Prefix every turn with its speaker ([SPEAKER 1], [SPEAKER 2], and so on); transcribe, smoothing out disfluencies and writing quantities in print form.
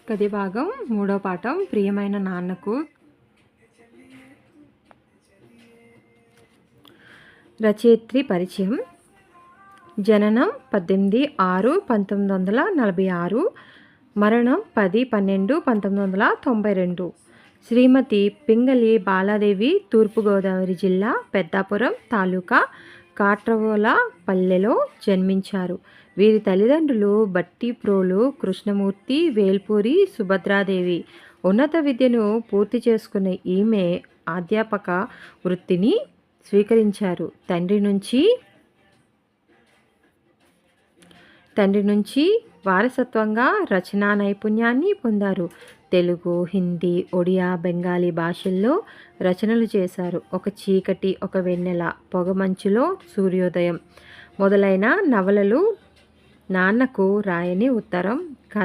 [SPEAKER 1] గది భాగం మూడో పాఠం ప్రియమైన నాన్నకు. రచయిత్రి పరిచయం. జననం 18/6/1946, మరణం 10/12/1992. శ్రీమతి పింగళి బాలాదేవి తూర్పుగోదావరి జిల్లా పెద్దాపురం తాలూకా కాట్రవోలపల్లెలో జన్మించారు. వీరి తల్లిదండ్రులు బట్టిప్రోలు కృష్ణమూర్తి, వేల్పూరి సుభద్రాదేవి. ఉన్నత విద్యను పూర్తి చేసుకున్న ఈమె అధ్యాపక వృత్తిని స్వీకరించారు. తండ్రి నుంచి వారసత్వంగా రచనా నైపుణ్యాన్ని పొందారు. తెలుగు, హిందీ, ఒడియా, బెంగాలీ భాషల్లో రచనలు చేశారు. ఒక చీకటి, ఒక వెన్నెల, పొగమంచులో సూర్యోదయం మొదలైన నవలలు, నాన్నకు రాయని ఉత్తరం,